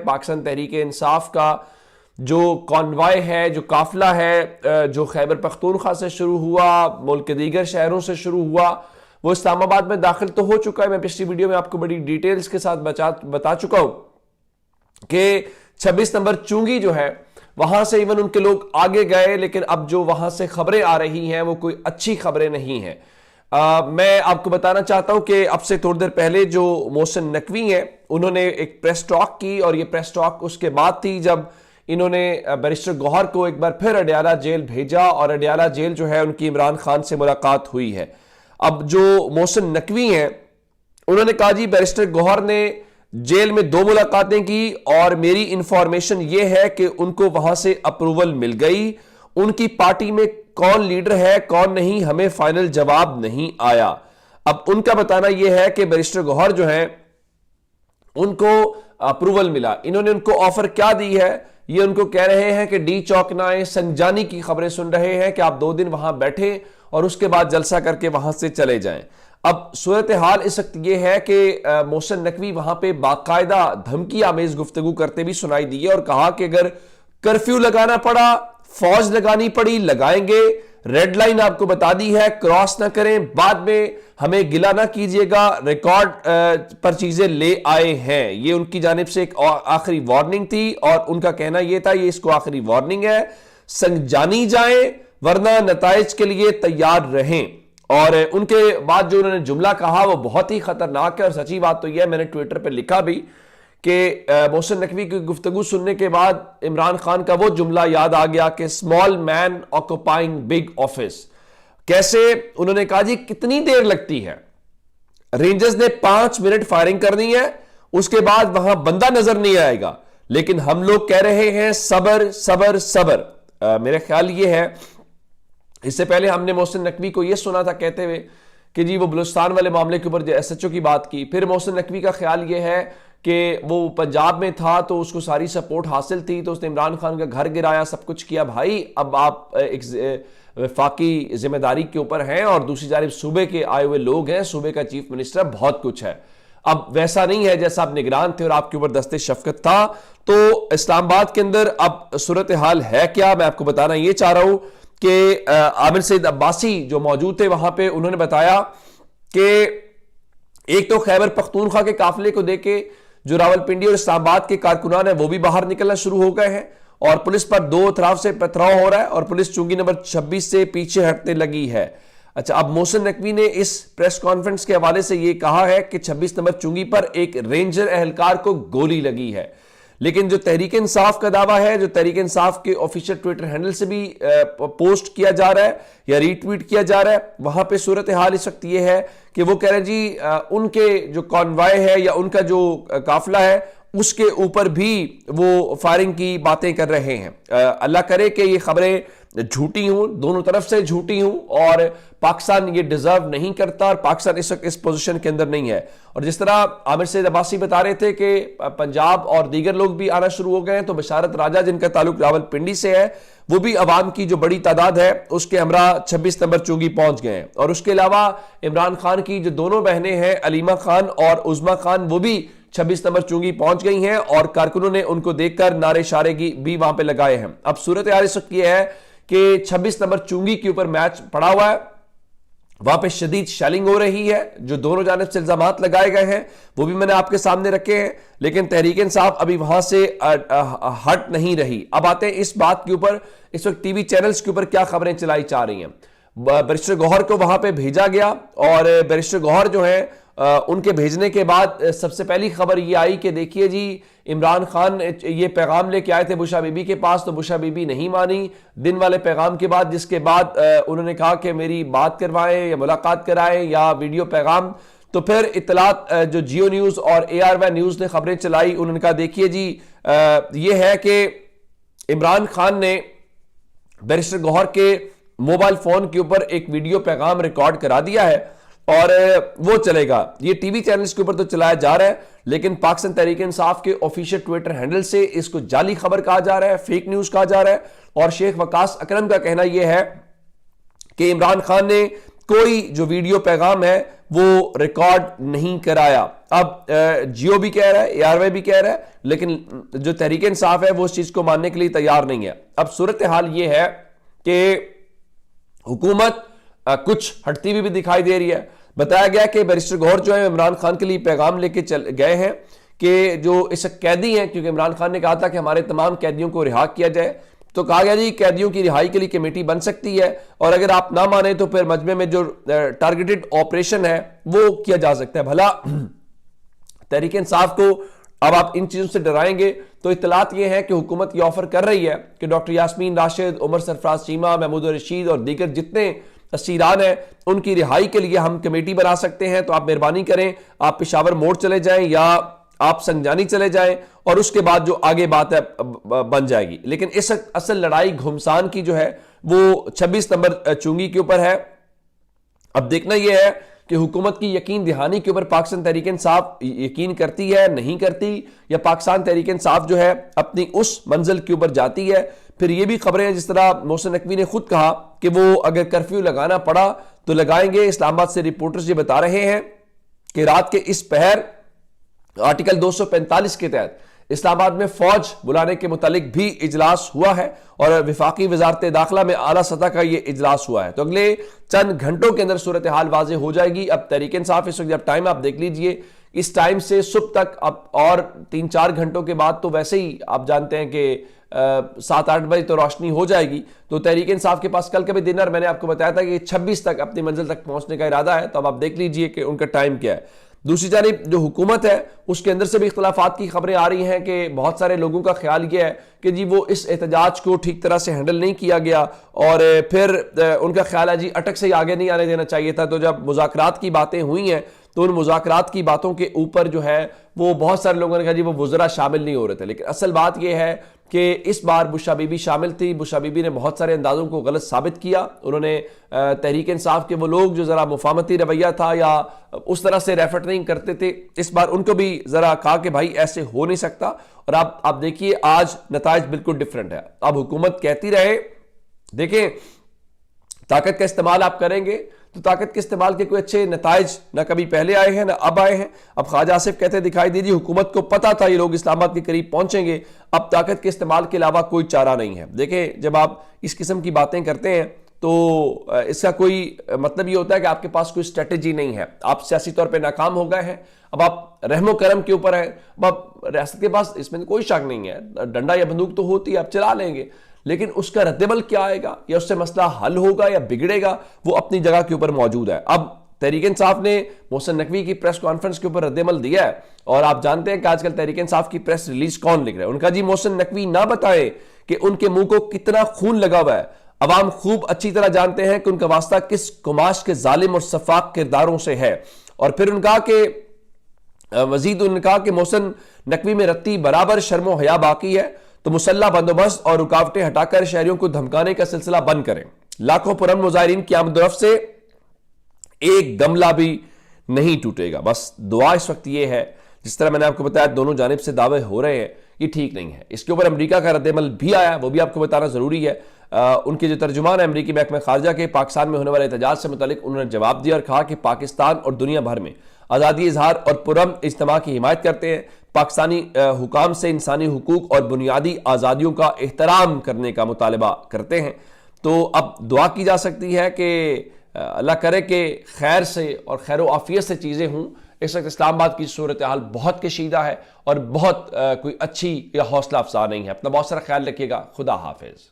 पाकिस्तान तहरीक इंसाफ का जो कॉन्वॉय है, जो काफिला है, जो खैबर पख्तूनख्वा से शुरू हुआ, मुल्क के दीगर शहरों से शुरू हुआ, वो इस्लामाबाद में दाखिल तो हो चुका है। मैं पिछली वीडियो में आपको बड़ी डिटेल्स के साथ बता चुका हूं कि 26 नंबर चुंगी जो है वहां से इवन उनके लोग आगे गए, लेकिन अब जो वहां से खबरें आ रही हैं वो कोई अच्छी खबरें नहीं हैं। मैं आपको बताना चाहता हूं कि अब से थोड़ी देर पहले जो मोहसिन नकवी हैं उन्होंने एक प्रेस टॉक की, और ये प्रेस टॉक उसके बाद थी जब इन्होंने बैरिस्टर गौहर को एक बार फिर अडयाला जेल भेजा, और अडयाला जेल जो है उनकी इमरान खान से मुलाकात हुई है। अब जो मोहसिन नकवी हैं उन्होंने कहा जी बैरिस्टर गौहर ने जेल में 2 मुलाकातें की और मेरी इंफॉर्मेशन यह है कि उनको वहां से अप्रूवल मिल गई। उनकी पार्टी में कौन लीडर है कौन नहीं हमें फाइनल जवाब नहीं आया। अब उनका बताना यह है कि बैरिस्टर गौहर जो है उनको अप्रूवल मिला। इन्होंने उनको ऑफर क्या दी है, ये उनको कह रहे हैं कि डी चौक ना आए, संजानी की खबरें सुन रहे हैं कि आप 2 दिन वहां बैठे और उसके बाद जलसा करके वहां से चले जाएं। अब सूरत हाल इस वक्त यह है कि मोहसिन नकवी वहां पे बाकायदा धमकी आमेज गुफ्तगू करते भी सुनाई दी है और कहा कि अगर कर्फ्यू लगाना पड़ा, फौज लगानी पड़ी, लगाएंगे। रेड लाइन आपको बता दी है, क्रॉस ना करें, बाद में हमें गिला ना कीजिएगा, रिकॉर्ड पर चीजें ले आए हैं। ये उनकी जानिब से एक आखिरी वार्निंग थी और उनका कहना यह था ये इसको आखिरी वार्निंग है, संजानी जाए वरना नताइज के लिए तैयार रहें। और उनके बाद जो उन्होंने जुमला कहा वो बहुत ही खतरनाक है, और सच्ची बात तो यह है, मैंने ट्विटर पे लिखा भी कि मोहसिन नकवी की गुफ्तगू सुनने के बाद इमरान खान का वो जुमला याद आ गया कि small man occupying big office. कैसे उन्होंने कहा जी कितनी देर लगती है, रेंजर्स ने 5 मिनट फायरिंग करनी है, उसके बाद वहां बंदा नजर नहीं आएगा, लेकिन हम लोग कह रहे हैं सबर सबर सबर। मेरा ख्याल ये है, इससे पहले हमने मोहसिन नकवी को यह सुना था कहते हुए कि जी वो बलूचिस्तान वाले मामले के ऊपर एसएचओ की बात की। फिर मोहसिन नकवी का ख्याल यह है कि वो पंजाब में था तो उसको सारी सपोर्ट हासिल थी, तो उसने इमरान खान का घर गिराया, सब कुछ किया। भाई अब आप एक वफाकी जिम्मेदारी के ऊपर हैं और दूसरी जानिब सूबे के आए हुए लोग हैं, सूबे का चीफ मिनिस्टर, बहुत कुछ है। अब वैसा नहीं है जैसा आप निगरान थे और आपके ऊपर दस्ते शफकत था। तो इस्लामाबाद के अंदर अब सूरत हाल है क्या, मैं आपको बताना यह चाह रहा हूं कि आमिर सईद अब्बासी जो मौजूद थे वहां पे, उन्होंने बताया कि एक तो खैबर पख्तूनख्वा के काफिले को देके जो रावलपिंडी और इस्लामाबाद के कारकुनान है वो भी बाहर निकलना शुरू हो गए हैं और पुलिस पर 2 तरफ से पथराव हो रहा है और पुलिस चुंगी नंबर 26 से पीछे हटने लगी है। अच्छा, अब मोहसिन नकवी ने इस प्रेस कॉन्फ्रेंस के हवाले से यह कहा है कि 26 नंबर चुंगी पर एक रेंजर एहलकार को गोली लगी है, लेकिन जो तहरीक इंसाफ का दावा है, जो तहरीक इंसाफ के ऑफिशियल ट्विटर हैंडल से भी पोस्ट किया जा रहा है या रीट्वीट किया जा रहा है, वहां पे सूरत हाल इस वक्त ये है कि वो कह रहे हैं जी उनके जो कॉन्वॉय है या उनका जो काफिला है उसके ऊपर भी वो फायरिंग की बातें कर रहे हैं। अल्लाह करे कि ये खबरें झूठी हूं, दोनों तरफ से झूठी हूं, और पाकिस्तान ये डिजर्व नहीं करता और पाकिस्तान इस वक्त इस पोजीशन के अंदर नहीं है। और जिस तरह आमिर सईद अब्बासी बता रहे थे कि पंजाब और दीगर लोग भी आना शुरू हो गए हैं, तो बशारत राजा जिनका ताल्लुक रावलपिंडी से है वो भी अवाम की जो बड़ी तादाद है उसके हमरा 26 नंबर चुंगी पहुंच गए हैं। और उसके अलावा इमरान खान की जो दोनों बहनें हैं अलीमा खान और उज़मा खान, वो भी 26 नंबर चुंगी पहुंच गई हैं और कारकुनों ने उनको देखकर नारे शारे भी वहां पे लगाए हैं। अब सूरत हाल इस वक्त यह है कि 26 नंबर चुंगी के ऊपर मैच पड़ा हुआ है, वहां पे शदीद शेलिंग हो रही है, जो दोनों जानिब से इल्जामात लगाए गए हैं वो भी मैंने आपके सामने रखे हैं, लेकिन तहरीक इंसाफ अभी वहां से हट नहीं रही। अब आते हैं इस बात के ऊपर, इस वक्त टीवी चैनल्स के ऊपर क्या खबरें चलाई जा रही हैं। बैरिस्टर गौहर को वहां पे भेजा गया और बैरिस्टर गौहर जो है उनके भेजने के बाद सबसे पहली खबर ये आई कि देखिए जी इमरान खान ये पैगाम लेके आए थे बुशा बीबी के पास, तो बुशा बीबी नहीं मानी दिन वाले पैगाम के बाद, जिसके बाद उन्होंने कहा कि मेरी बात करवाएं या मुलाकात कराएं या वीडियो पैगाम। तो फिर इत्तलात जो जियो न्यूज़ और ARY न्यूज़ ने खबरें चलाई, उन्होंने कहा देखिए जी ये है कि इमरान खान ने बैरिस्टर गौहर के मोबाइल फोन के ऊपर एक वीडियो पैगाम रिकॉर्ड करा दिया है और वो चलेगा। ये टीवी चैनल्स के ऊपर तो चलाया जा रहा है, लेकिन पाकिस्तान तहरीक इंसाफ के ऑफिशियल ट्विटर हैंडल से इसको जाली खबर कहा जा रहा है, फेक न्यूज कहा जा रहा है। और शेख वकास अकरम का कहना यह है कि इमरान खान ने कोई जो वीडियो पैगाम है वो रिकॉर्ड नहीं कराया। अब जियो भी कह रहा है, एआरवाई भी कह रहा है, लेकिन जो तहरीक इंसाफ है वो उस चीज को मानने के लिए तैयार नहीं है। अब सूरत हाल ये है कि हुकूमत कुछ हटती हुई भी दिखाई दे रही है। बताया गया कि बैरिस्टर गौहर जो है इमरान खान के लिए पैगाम लेके चल गए हैं कि जो इस कैदी हैं, क्योंकि इमरान खान ने कहा था कि हमारे तमाम कैदियों को रिहा किया जाए, तो कहा गया जी कैदियों की रिहाई के लिए कमेटी बन सकती है, और अगर आप ना माने तो फिर मजमे में जो टारगेटेड ऑपरेशन है वो किया जा सकता है। भला तहरीक इंसाफ को अब आप इन चीजों से डराएंगे तो इतलात यह है कि हुकूमत ये ऑफर कर रही है कि डॉक्टर यास्मीन राशिद, उमर सरफराज चीमा, महमूद रशीद और दीगर जितने असीरान हैं उनकी रिहाई के लिए हम कमेटी बना सकते हैं। तो आप मेहरबानी करें, आप पेशावर मोड़ चले जाएं या आप संजानी चले जाएं और उसके बाद जो आगे बात है बन जाएगी। लेकिन इस असल लड़ाई घुमसान की जो है वो 26 नंबर चुंगी के ऊपर है। अब देखना यह है कि हुकूमत की यकीन दहानी के ऊपर पाकिस्तान तहरीक इंसाफ यकीन करती है, नहीं करती, या पाकिस्तान तहरीक इंसाफ जो है अपनी उस मंजिल के ऊपर जाती है। फिर ये भी खबरें हैं, जिस तरह मोहसिन नकवी ने खुद कहा कि वो अगर कर्फ्यू लगाना पड़ा तो लगाएंगे। इस्लामाबाद से रिपोर्टर्स ये बता रहे हैं कि रात के इस पहर आर्टिकल 245 के तहत इस्लामाबाद में फौज बुलाने के मुतालिक भी इजलास हुआ है और विफाकी वजारत दाखिला में आला सतह का यह इजलास हुआ है। तो अगले चंद घंटों के अंदर सूरत हाल वाजे हो जाएगी। अब तहरीक इंसाफ इस वक्त जब टाइम आप देख लीजिए, इस टाइम से सुबह तक अब और 3-4 घंटों के बाद तो वैसे ही आप जानते हैं कि 7-8 बजे तो रोशनी हो जाएगी। तो तहरीक इंसाफ के पास कल का भी डिनर मैंने आपको बताया था कि 26 तक अपनी मंजिल तक पहुंचने का इरादा है। तो अब आप देख लीजिए कि उनका टाइम क्या है। दूसरी जानिब जो हुकूमत है उसके अंदर से भी इख्तलाफात की खबरें आ रही हैं कि बहुत सारे लोगों का ख्याल यह है कि जी वो इस एहतजाज को ठीक तरह से हैंडल नहीं किया गया और फिर उनका ख्याल है जी अटक से ही आगे नहीं आने देना चाहिए था। तो जब मुज़ाकरात की बातें हुई हैं तो उन मुज़ाकरात की बातों के ऊपर जो है वो बहुत सारे लोगों ने कहा जी वो वुज़रा शामिल नहीं हो रहे थे। लेकिन असल बात यह है कि इस बार बुशरा बीबी शामिल थी। बुशरा बीबी ने बहुत सारे अंदाजों को गलत साबित किया। उन्होंने तहरीक इंसाफ के वो लोग जो ज़रा मुफाहमती रवैया था या उस तरह से रेफर नहीं करते थे, इस बार उनको भी ज़रा कहा कि भाई ऐसे हो नहीं सकता। और आप देखिए आज नताइज बिल्कुल डिफरेंट है। अब हुकूमत कहती रहे देखें ताकत का इस्तेमाल आप करेंगे तो ताकत के इस्तेमाल के कोई अच्छे नताइज ना कभी पहले आए हैं ना अब आए हैं। अब ख्वाजा आसिफ कहते दिखाई दीजिए हुकूमत को पता था ये लोग इस्लामाबाद के करीब पहुंचेंगे, अब ताकत के इस्तेमाल के अलावा कोई चारा नहीं है। देखें जब आप इस किस्म की बातें करते हैं तो इसका कोई मतलब ये होता है कि आपके पास कोई स्ट्रेटेजी नहीं है, आप सियासी तौर पर नाकाम हो गए हैं। अब आप रहमो करम के ऊपर है, अब आप रियासत के पास इसमें कोई शक नहीं है, डंडा या बंदूक तो होती है, आप चला लेंगे, लेकिन उसका रद्देमल क्या आएगा या उससे मसला हल होगा या बिगड़ेगा वो अपनी जगह के ऊपर मौजूद है। अब तहरीक इंसाफ ने मोहसिन नकवी की प्रेस कॉन्फ्रेंस के ऊपर रद्देमल दिया है और आप जानते हैं कि आजकल तहरीक इंसाफ की प्रेस रिलीज कौन लिख रहा है। उनका जी मोहसिन नकवी ना बताए कि उनके मुंह को कितना खून लगा हुआ है। अवाम खूब अच्छी तरह जानते हैं कि उनका वास्ता किस कुमाश के जालिम और सफाक किरदारों से है। और फिर उनका कि मजीद उन्होंने कहा कि मोहसिन नकवी में रत्ती बराबर शर्मो हया बाकी है, तो मुसल्ला बंदोबस्त और रुकावटें हटाकर शहरियों को धमकाने का सिलसिला बंद करें। लाखों पुरअमन मुजाहिरीन की आमदरफ से एक गमला भी नहीं टूटेगा। बस दुआ इस वक्त ये है, जिस तरह मैंने आपको बताया दोनों जानिब से दावे हो रहे हैं, ये ठीक नहीं है। इसके ऊपर अमेरिका का रद्देमल भी आया, वो भी आपको बताना जरूरी है। उनके जो तर्जुमान है अमेरिकी महकमा खारजा के, पाकिस्तान में होने वाले एहतजाज से मुतालिक उन्होंने जवाब दिया और कहा कि पाकिस्तान और दुनिया भर में आज़ादी इजहार और पुरअमन इज्तिमा की हिमायत करते हैं। पाकिस्तानी हुकाम से इंसानी हुकूक और बुनियादी आज़ादियों का एहतराम करने का मुतालबा करते हैं। तो अब दुआ की जा सकती है कि अल्लाह करे कि खैर से और खैर आफियत से चीज़ें हों। इस वक्त इस्लामाबाद की सूरत हाल बहुत कशीदा है और बहुत कोई अच्छी या हौसला अफजा नहीं है। अपना बहुत सारा ख्याल रखिएगा। खुदा हाफिज।